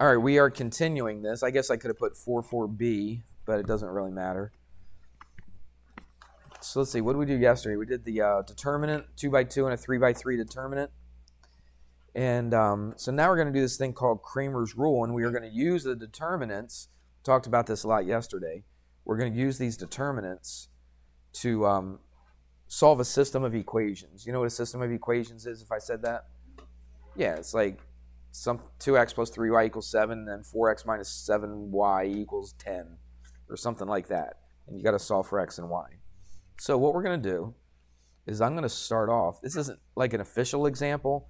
All right, we are continuing this. I guess I could have put 4b, but it doesn't really matter. So let's see, what did we do yesterday? We did the determinant, 2 by 2 and a 3 by 3 determinant. And so now we're going to do this thing called Cramer's rule, and we are going to use the determinants. We talked about this a lot yesterday. We're going to use these determinants to solve a system of equations. You know what a system of equations is, if I said that? Yeah, it's like some 2x plus 3y equals 7, and then 4x minus 7y equals 10, or something like that. And you got to solve for x and y. So what we're going to do is I'm going to start off. This isn't like an official example.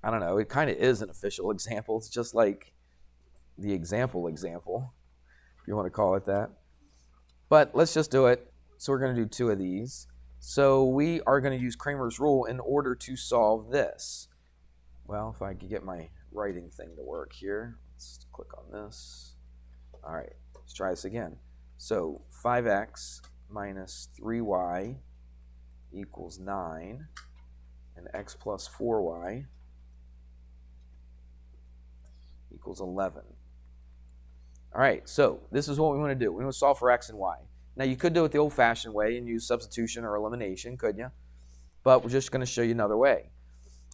I don't know. It kind of is an official example. It's just like the example, if you want to call it that. But let's just do it. So we're going to do 2 of these. So we are going to use Cramer's rule in order to solve this. Well, if I could get my writing thing to work here. Let's click on this. All right, let's try this again. So 5x minus 3y equals 9, and x plus 4y equals 11. All right, so this is what we want to do. We want to solve for x and y. Now, you could do it the old-fashioned way and use substitution or elimination, couldn't you? But we're just going to show you another way.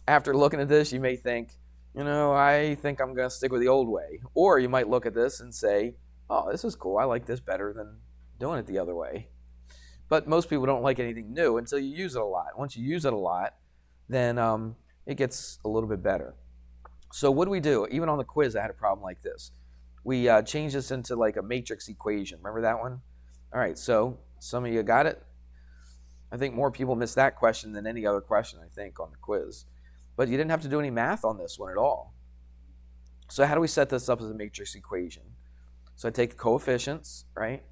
After looking at this, you may think, I think I'm going to stick with the old way. Or you might look at this and say, oh, this is cool. I like this better than doing it the other way. But most people don't like anything new until you use it a lot. Once you use it a lot, then it gets a little bit better. So what do we do? Even on the quiz, I had a problem like this. We changed this into like a matrix equation. Remember that one? All right, so some of you got it. I think more people missed that question than any other question, I think, on the quiz. But you didn't have to do any math on this one at all. So how do we set this up as a matrix equation? So I take the coefficients, right,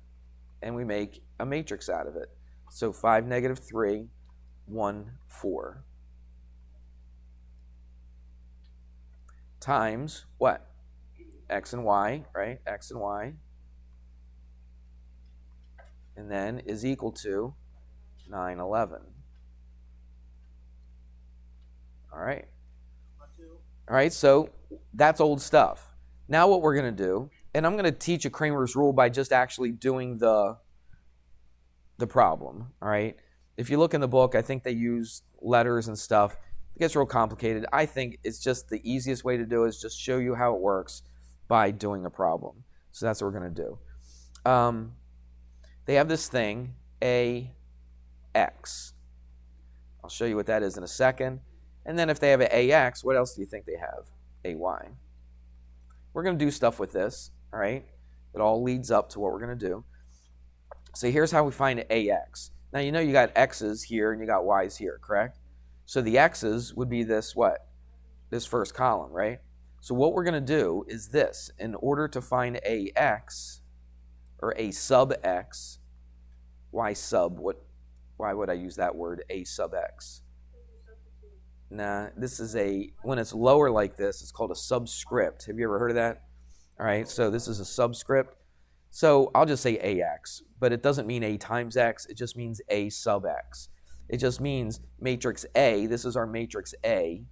and we make a matrix out of it. So 5, negative 3, 1, 4. Times what? X and y, right? X and y. And then is equal to 9, 11. All right. All right, so that's old stuff. Now what we're going to do, and I'm going to teach a Cramer's rule by just actually doing the problem, all right? If you look in the book, I think they use letters and stuff. It gets real complicated. I think it's just the easiest way to do it is just show you how it works by doing a problem. So that's what we're going to do. They have this thing, AX. I'll show you what that is in a second. And then if they have an AX, what else do you think they have? AY. We're going to do stuff with this, all right? It all leads up to what we're going to do. So here's how we find AX. Now, you got X's here and you got Y's here, correct? So the X's would be this what? This first column, right? So what we're going to do is this. In order to find AX, or A sub X, Y sub, why would I use that word, A sub X? Nah, this is when it's lower like this, it's called a subscript. Have you ever heard of that? All right, so this is a subscript. So I'll just say AX, but it doesn't mean A times X. It just means A sub X. It just means matrix A. This is our matrix A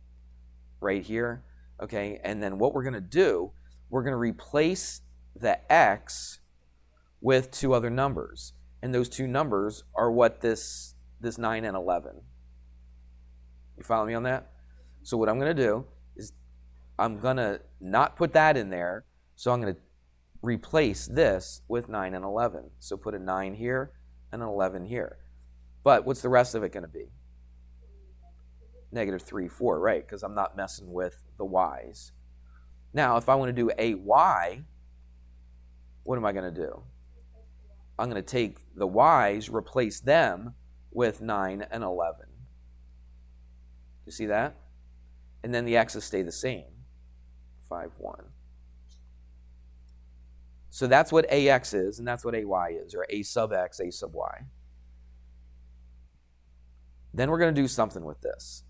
right here, okay? And then what we're going to do, we're going to replace the X with 2 other numbers. And those 2 numbers are what this 9 and 11. You follow me on that? So what I'm going to do is I'm going to not put that in there. So I'm going to replace this with 9 and 11. So put a 9 here and an 11 here. But what's the rest of it going to be? Negative 3, 4, right? Because I'm not messing with the y's. Now, if I want to do a y, what am I going to do? I'm going to take the y's, replace them with 9 and 11. You see that? And then the x's stay the same. 5, 1. So that's what AX is, and that's what AY is, or A sub X, A sub Y. Then we're going to do something with this.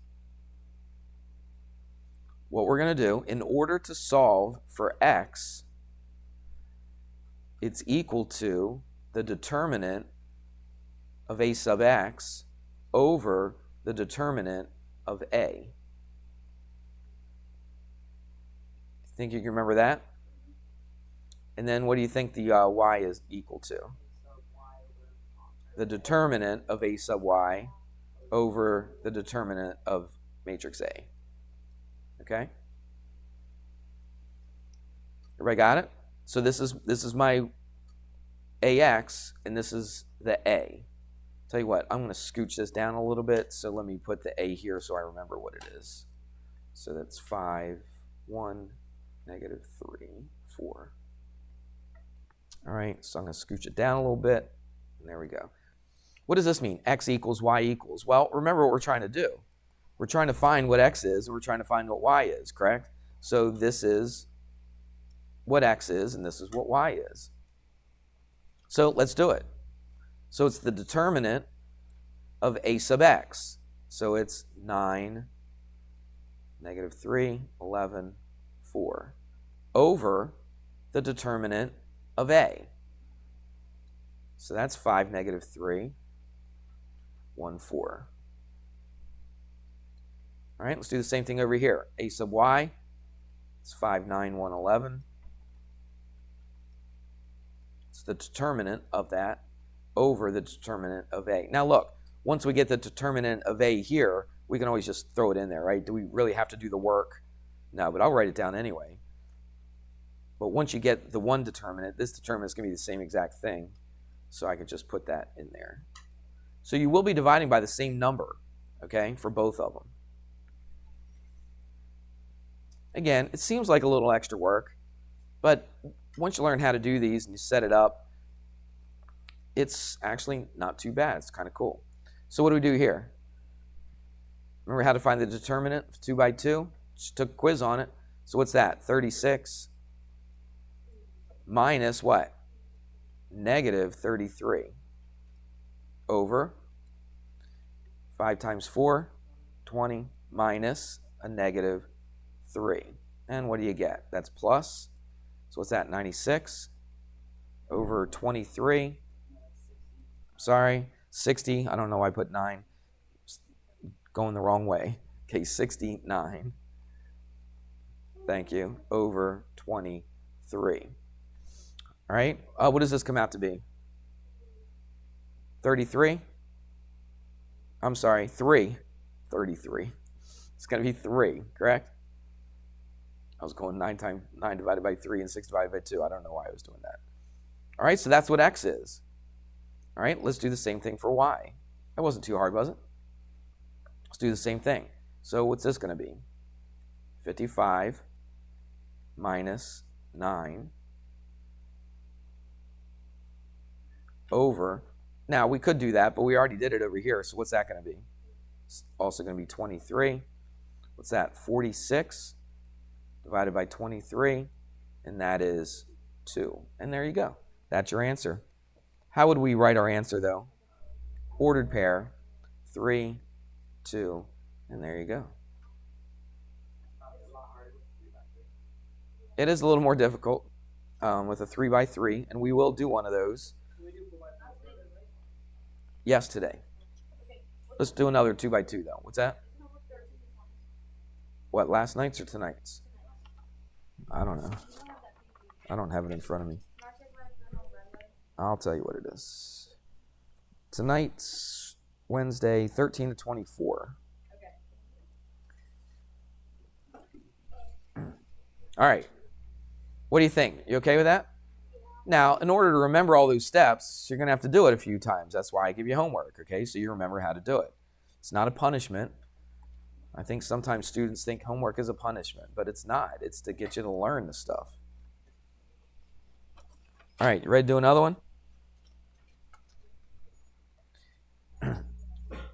What we're going to do, in order to solve for X, it's equal to the determinant of A sub X over the determinant of A. Think you can remember that? And then what do you think the y is equal to? The determinant of a sub y over the determinant of matrix A. Okay? Everybody got it? So this is my AX, and this is the A. Tell you what, I'm going to scooch this down a little bit, so let me put the A here so I remember what it is. So that's 5, 1, negative 3, 4. All right, so I'm going to scooch it down a little bit, and there we go. What does this mean? X equals Y equals. Well, remember what we're trying to do. We're trying to find what X is, and we're trying to find what Y is, correct? So this is what X is, and this is what Y is. So let's do it. So it's the determinant of A sub X. So it's 9, negative 3, 11, 4, over the determinant of A. So that's 5, negative 3, 1, 4. All right, let's do the same thing over here. A sub Y, it's 5, 9, 1, 11. It's the determinant of that over the determinant of A. Now look, once we get the determinant of A here, we can always just throw it in there, right? Do we really have to do the work? No, but I'll write it down anyway. But once you get the one determinant, this determinant is going to be the same exact thing. So I could just put that in there. So you will be dividing by the same number, okay, for both of them. Again, it seems like a little extra work, but once you learn how to do these and you set it up, it's actually not too bad. It's kind of cool. So what do we do here? Remember how to find the determinant of 2 by 2? Just took a quiz on it. So what's that? 36 minus what? Negative 33 over 5 times 4, 20, minus a negative 3. And what do you get? That's plus. So what's that? 96 over 23. Sorry, 60. I don't know why I put 9. Going the wrong way. Okay, 69. Thank you. Over 23. All right. What does this come out to be? 33? I'm sorry, 3. 33. It's going to be 3, correct? I was going 9 divided by 3 and 6 divided by 2. I don't know why I was doing that. All right, so that's what X is. All right, let's do the same thing for Y. That wasn't too hard, was it? Let's do the same thing. So what's this going to be? 55 minus 9 over. Now, we could do that, but we already did it over here. So what's that going to be? It's also going to be 23. What's that? 46 divided by 23, and that is 2. And there you go. That's your answer. How would we write our answer, though? Ordered pair, 3, 2, and there you go. It is a little more difficult with a 3 by 3, and we will do one of those. Yes, today. Let's do another 2 by 2, though. What's that? What, last night's or tonight's? I don't know. I don't have it in front of me. I'll tell you what it is. Tonight's Wednesday, 13 to 24. Okay. All right. What do you think? You okay with that? Now, in order to remember all those steps, you're going to have to do it a few times. That's why I give you homework, okay? So you remember how to do it. It's not a punishment. I think sometimes students think homework is a punishment, but it's not. It's to get you to learn the stuff. All right, you ready to do another one?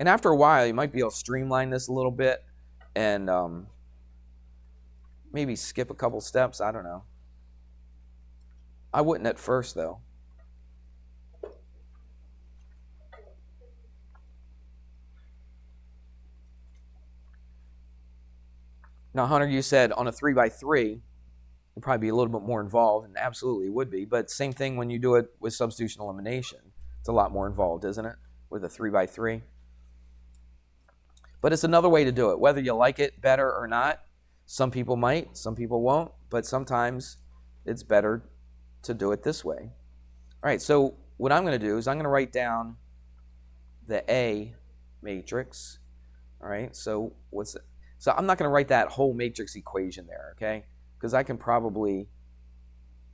And after a while, you might be able to streamline this a little bit and maybe skip a couple steps. I don't know. I wouldn't at first, though. Now, Hunter, you said on a 3 by 3, you'd probably be a little bit more involved, and absolutely would be. But same thing when you do it with substitution elimination. It's a lot more involved, isn't it, with a 3 by 3? But it's another way to do it. Whether you like it better or not, Some people might, some people won't, but sometimes it's better to do it this way. All right, so what I'm going to do is I'm going to write down the A matrix. All right, so I'm not going to write that whole matrix equation there, okay? Because I can probably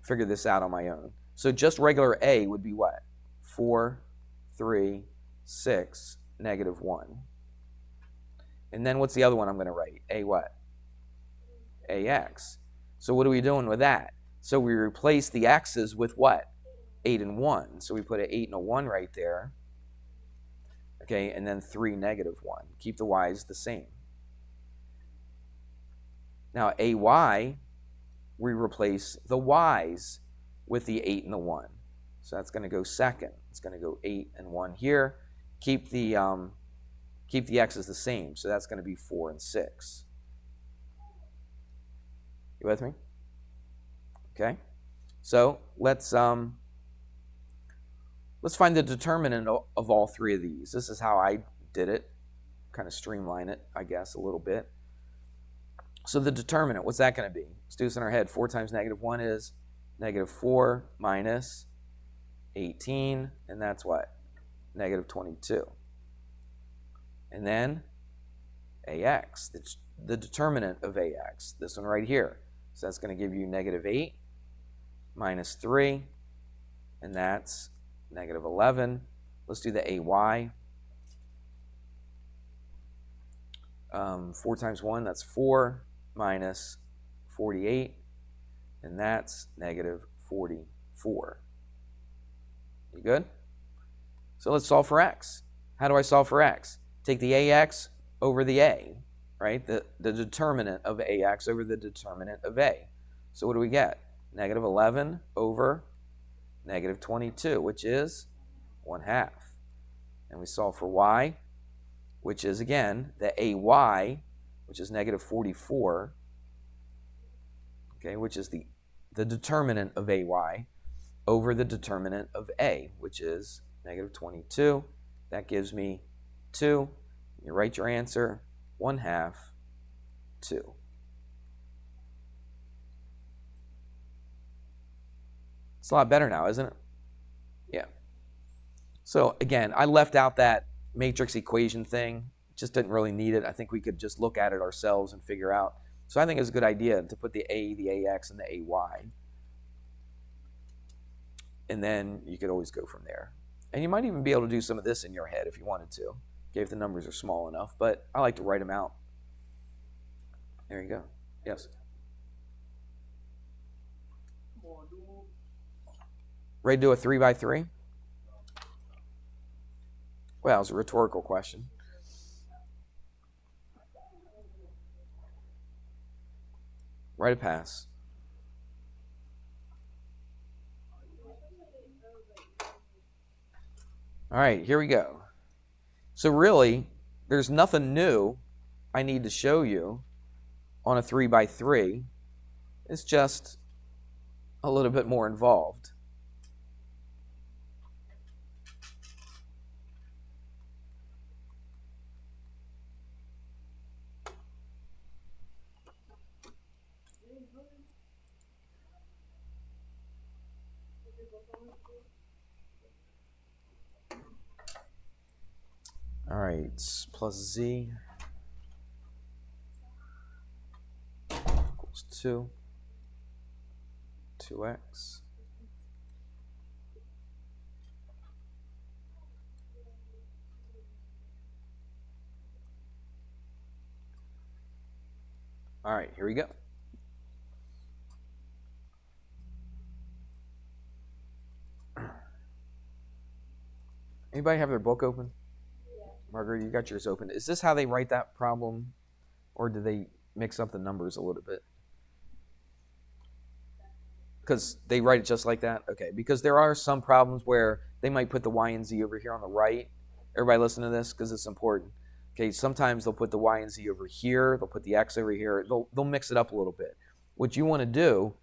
figure this out on my own. So just regular A would be what? 4, 3, 6, -1. And then what's the other one I'm going to write? A what? AX. So what are we doing with that? So we replace the x's with what? 8 and 1. So we put an 8 and a 1 right there. Okay, and then 3, -1. Keep the y's the same. Now AY, we replace the y's with the 8 and the 1. So that's going to go second. It's going to go 8 and 1 here. Keep the x's the same. So that's going to be 4 and 6. You with me? Okay. So let's find the determinant of all three of these. This is how I did it. Kind of streamline it, I guess, a little bit. So the determinant, what's that going to be? Let's do this in our head. 4 times -1 is -4 minus 18, and that's what? -22. And then AX, the determinant of AX, this one right here. So that's going to give you -8 minus 3, and that's -11. Let's do the AY. 4 times 1, that's 4, minus 48, and that's -44. You good? So let's solve for x. How do I solve for x? Take the AX over the A, right? The determinant of AX over the determinant of A. So what do we get? -11 over -22, which is 1/2. And we solve for y, which is, again, the AY, which is -44, okay, which is the determinant of AY over the determinant of A, which is -22. That gives me 2. You write your answer, 1/2, 2. It's a lot better now, isn't it? Yeah. So again, I left out that matrix equation thing. Just didn't really need it. I think we could just look at it ourselves and figure out. So I think it's a good idea to put the A, the AX, and the AY. And then you could always go from there. And you might even be able to do some of this in your head if you wanted to, okay, if the numbers are small enough. But I like to write them out. There you go. Yes? Ready to do a 3x3? Well, it's a rhetorical question. Write a pass. All right, here we go. So really, there's nothing new I need to show you on a 3x3. It's just a little bit more involved. All right, plus z equals 2x. All right, here we go. Anybody have their book open? Margaret, you got yours open. Is this how they write that problem, or do they mix up the numbers a little bit? Because they write it just like that? Okay, because there are some problems where they might put the y and z over here on the right. Everybody listen to this because it's important. Okay, sometimes they'll put the y and z over here. They'll put the x over here. They'll mix it up a little bit. What you want to do,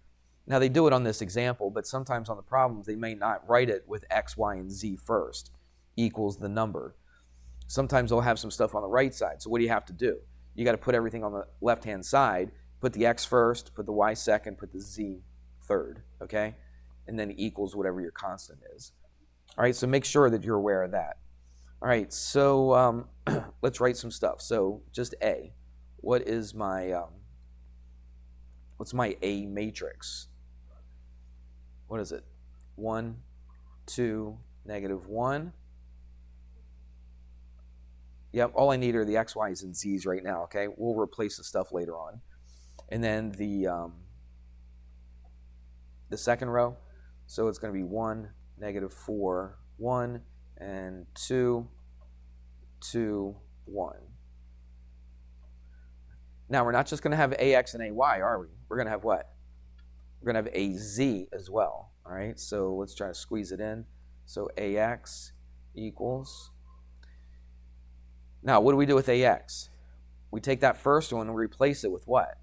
now they do it on this example, but sometimes on the problems they may not write it with x, y, and z first, equals the number. Sometimes they'll have some stuff on the right side. So what do you have to do? You got to put everything on the left-hand side put the x first, put the y second, put the z third, okay? And then equals whatever your constant is. All right, so make sure that you're aware of that. All right, so let's write some stuff. So just A. What is my, what's my A matrix? What is it? 1, 2, -1. Yep, all I need are the x, y's, and z's right now, okay? We'll replace the stuff later on. And then the second row, so it's going to be 1, -4, 1, and 2, 2, 1. Now, we're not just going to have ax and ay, are we? We're going to have what? We're going to have az as well, all right? So let's try to squeeze it in. So ax equals... Now, what do we do with ax? We take that first one and replace it with what?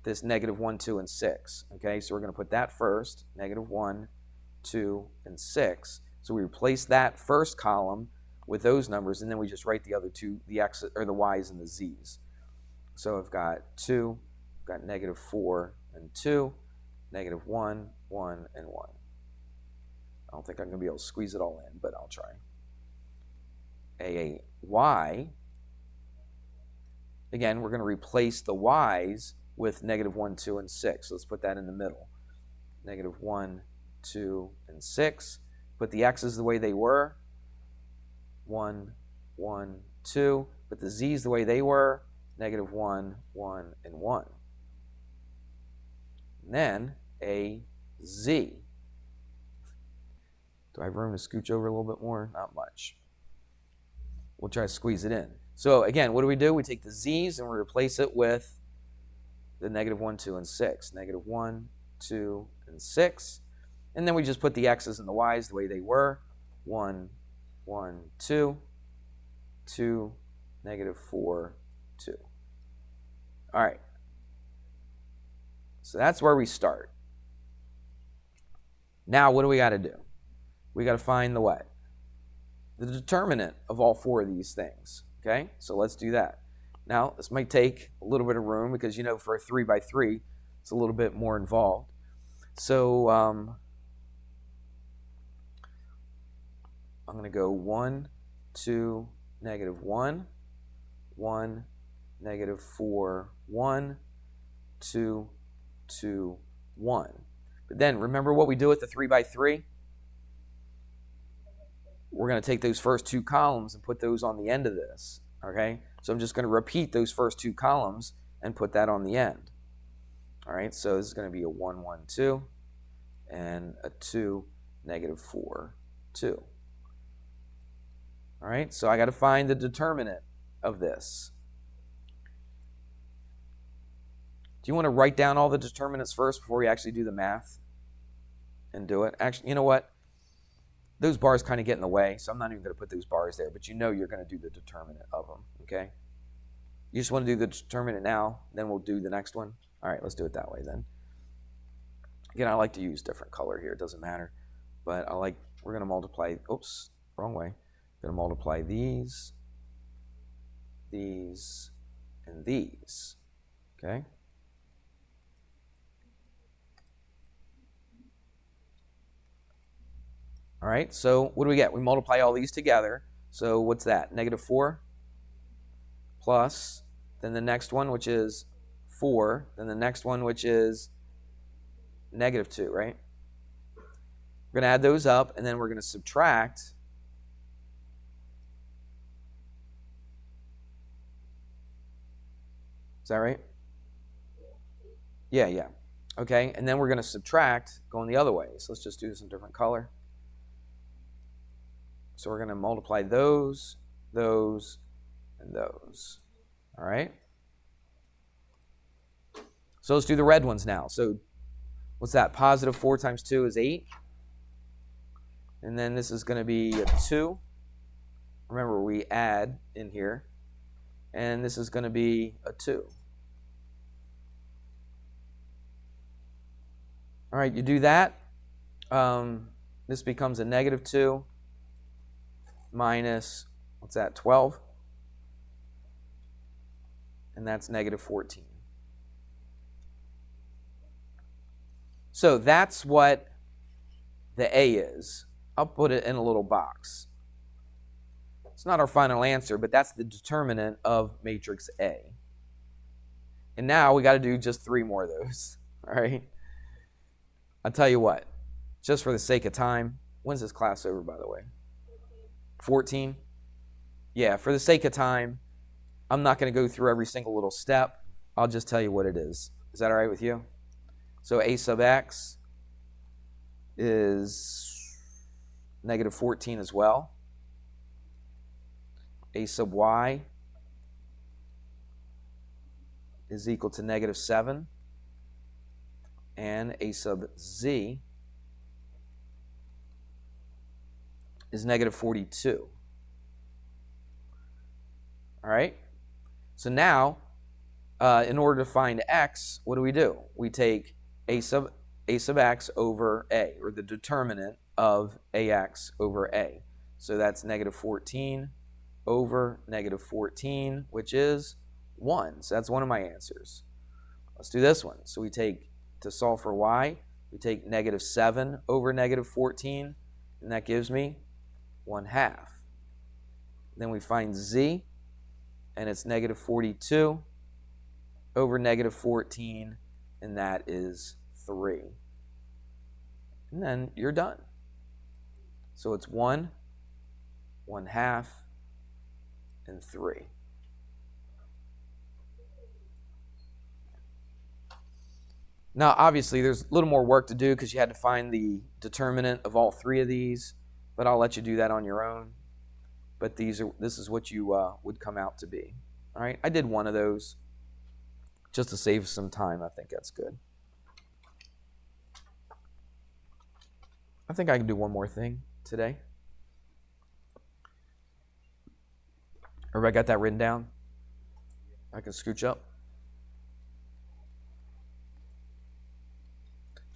This -1, 2, and 6. Okay, so we're going to put that first, -1, 2, and 6. So we replace that first column with those numbers, and then we just write the other two, the x or the y's and the z's. So I've got 2, I've got -4 and 2, -1, 1, and 1. I don't think I'm going to be able to squeeze it all in, but I'll try. AY. Again, we're going to replace the y's with -1, 2, and 6. So let's put that in the middle. -1, 2, and 6. Put the x's the way they were. 1, 1, 2. Put the z's the way they were. -1, 1, and 1. And then AZ. Do I have room to scooch over a little bit more? Not much. We'll try to squeeze it in. So again, what do? We take the z's and we replace it with the -1, 2, and 6. -1, 2, and 6. And then we just put the x's and the y's the way they were. 1, 1, 2, 2, -4, 2. All right. So that's where we start. Now, what do we got to do? We got to find the what? The determinant of all four of these things. Okay, so let's do that. Now, this might take a little bit of room because, you know, for a 3 by 3, it's a little bit more involved. So I'm going to go 1, 2, -1, 1, -4, 1, 2, 2, 1. But then remember what we do with the 3 by 3? We're going to take those first two columns and put those on the end of this, okay? So I'm just going to repeat those first two columns and put that on the end. All right, so this is going to be a 1, 1, 2, and a 2, -4, 2. All right, so I got to find the determinant of this. Do you want to write down all the determinants first before we actually do the math and do it? Actually, you know what? Those bars kind of get in the way, so I'm not even going to put those bars there, but you know you're going to do the determinant of them, okay? You just want to do the determinant now, then we'll do the next one. All right, let's do it that way then. Again, I like to use different color here. It doesn't matter, but we're going to multiply, oops, wrong way. Going to multiply these, and these, okay? All right, so what do we get? We multiply all these together. So what's that? -4 plus, then the next one, which is 4, then the next one, which is -2, right? We're going to add those up, and then we're going to subtract. Is that right? Yeah. Okay, and then we're going to subtract going the other way. So let's just do this in a different color. So we're going to multiply those, and those. All right? So let's do the red ones now. So what's that? +4 times 2 is 8. And then this is going to be a 2. Remember, we add in here. And this is going to be a 2. All right, you do that. This becomes a -2 minus, what's that, 12? And that's -14. So that's what the A is. I'll put it in a little box. It's not our final answer, but that's the determinant of matrix A. And now we got to do just 3 more of those. All right? I'll tell you what, just for the sake of time, when's this class over, by the way? 14? Yeah, for the sake of time, I'm not going to go through every single little step. I'll just tell you what it is. Is that all right with you? So A sub x is negative 14 as well. A sub y is equal to negative 7. And A sub z is negative 42. All right? So now, in order to find x, what do? We take a sub x over a, or the determinant of ax over a. So that's negative 14 over negative 14, which is 1. So that's one of my answers. Let's do this one. So we take, to solve for y, we take negative 7 over negative 14, and that gives me 1/2. Then we find z, and it's negative 42 over negative 14, and that is 3. And then you're done. So it's 1, 1/2, and 3. Now, obviously, there's a little more work to do because you had to find the determinant of all 3 of these, but I'll let you do that on your own. But this is what you would come out to be. All right, I did one of those just to save some time. I think that's good. I think I can do one more thing today. Everybody got that written down? I can scooch up.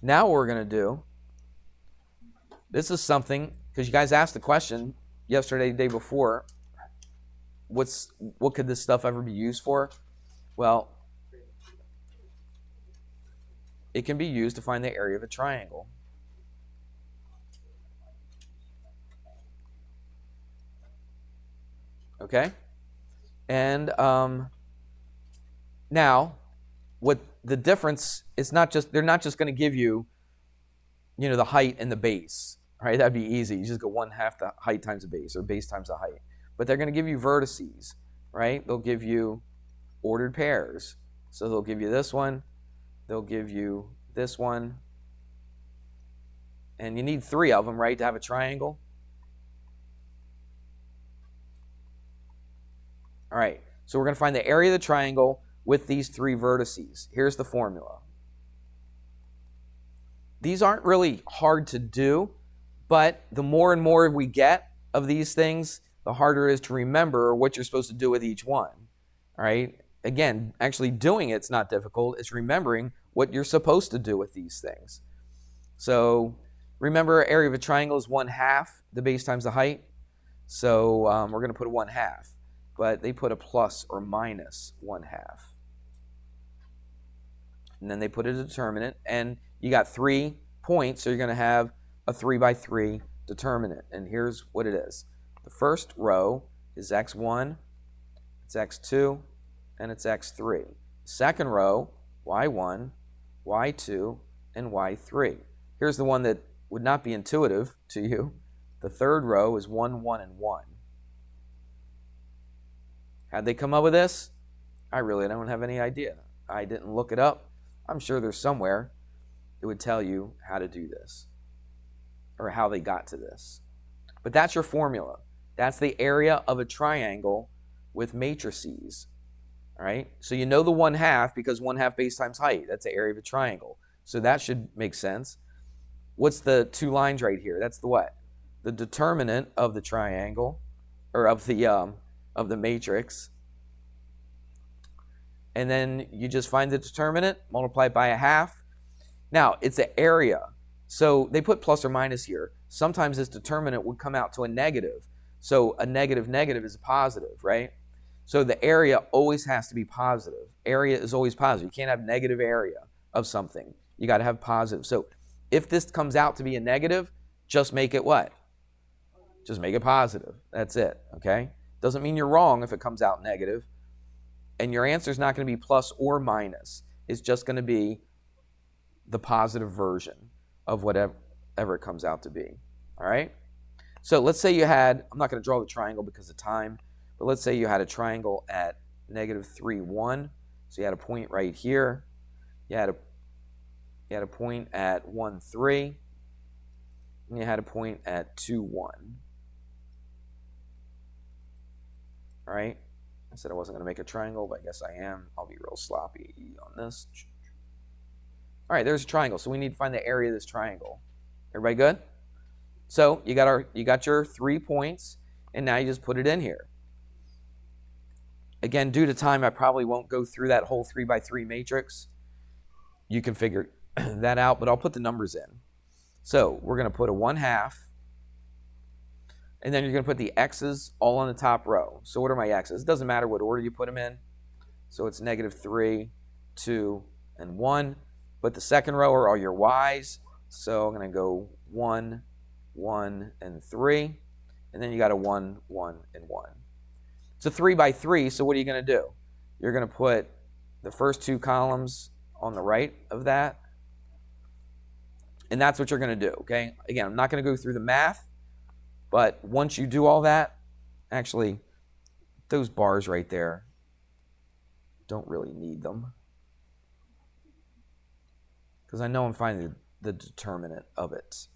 Now what we're going to do, this is something, because you guys asked the question yesterday, the day before, what could this stuff ever be used for? Well, it can be used to find the area of a triangle. Okay? And now, what the difference is, they're not just going to give you, the height and the base, right? That'd be easy. You just go 1/2 the height times the base, or base times the height. But they're going to give you vertices, right? They'll give you ordered pairs. So they'll give you this one, they'll give you this one, and you need 3 of them, right, to have a triangle. All right, so we're going to find the area of the triangle with these 3 vertices. Here's the formula. These aren't really hard to do, but the more and more we get of these things, the harder it is to remember what you're supposed to do with each one. All right? Again, actually doing it's not difficult. It's remembering what you're supposed to do with these things. So remember, area of a triangle is 1/2 the base times the height. So we're going to put a 1/2, but they put a plus or minus 1/2. And then they put a determinant, and you got 3 points, so you're going to have a 3x3 determinant. And here's what it is. The first row is x1, it's x2, and it's x3. Second row, y1, y2, and y3. Here's the one that would not be intuitive to you. The third row is 1, 1, and 1. How'd they come up with this? I really don't have any idea. I didn't look it up. I'm sure there's somewhere that would tell you how to do this, or how they got to this. But that's your formula. That's the area of a triangle with matrices. All right? So you know the 1/2 because 1/2 base times height. That's the area of a triangle. So that should make sense. What's the 2 lines right here? That's the what? The determinant of the triangle, or of the matrix. And then you just find the determinant, multiply it by 1/2. Now, it's an area. So they put plus or minus here. Sometimes this determinant would come out to a negative. So a negative is a positive, right? So the area always has to be positive. Area is always positive. You can't have negative area of something. You got to have positive. So If this comes out to be a negative, just make it what? Just make it positive. That's it, okay? Doesn't mean you're wrong if it comes out negative. And your answer is not going to be plus or minus. It's just going to be the positive version of whatever it comes out to be, all right? So let's say you had, I'm not going to draw the triangle because of time, but let's say you had a triangle at negative 3, 1. So you had a point right here. You had a point at 1, 3. And you had a point at 2, 1. All right? I said I wasn't going to make a triangle, but I guess I am. I'll be real sloppy on this. All right, there's a triangle. So we need to find the area of this triangle. Everybody good? So you got your 3 points, and now you just put it in here. Again, due to time, I probably won't go through that whole 3 by 3 matrix. You can figure that out, but I'll put the numbers in. So we're going to put a 1/2, and then you're going to put the x's all on the top row. So what are my x's? It doesn't matter what order you put them in. So it's negative 3, 2, and 1. But the second row are all your y's. So I'm going to go 1, 1, and 3. And then you got a 1, 1, and 1. It's a 3 by 3, so what are you going to do? You're going to put the first 2 columns on the right of that. And that's what you're going to do, okay? Again, I'm not going to go through the math, but once you do all that, actually, those bars right there, don't really need them. Because I know I'm finding the determinant of it.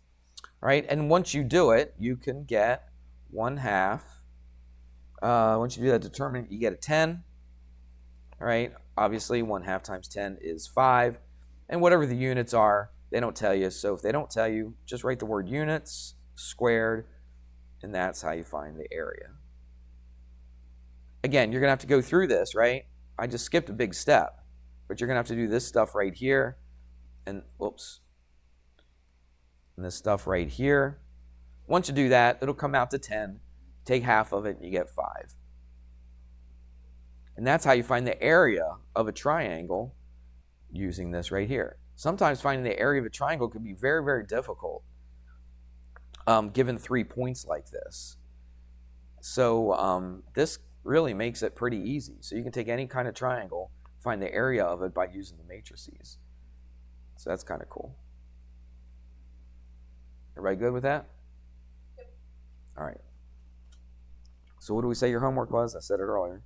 All right, and once you do it, you can get 1/2. Once you do that determinant, you get a 10. All right, obviously 1/2 times 10 is 5. And whatever the units are, they don't tell you. So if they don't tell you, just write the word units squared, and that's how you find the area. Again, you're going to have to go through this, right? I just skipped a big step, but you're going to have to do this stuff right here, and whoops, and this stuff right here. Once you do that, it'll come out to 10. Take half of it, and you get 5. And that's how you find the area of a triangle using this right here. Sometimes finding the area of a triangle could be very, very difficult given 3 points like this. So this really makes it pretty easy. So you can take any kind of triangle, find the area of it by using the matrices. So that's kind of cool. Everybody good with that? Yep. All right. So what do we say your homework was? I said it earlier.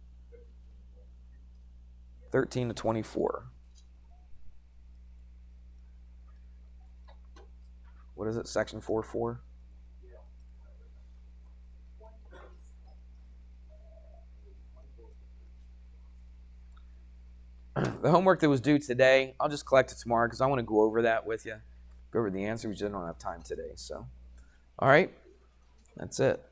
13 to 24. What is it, section 4.4? The homework that was due today, I'll just collect it tomorrow because I want to go over that with you. Go over the answers. We just don't have time today. So, all right, that's it.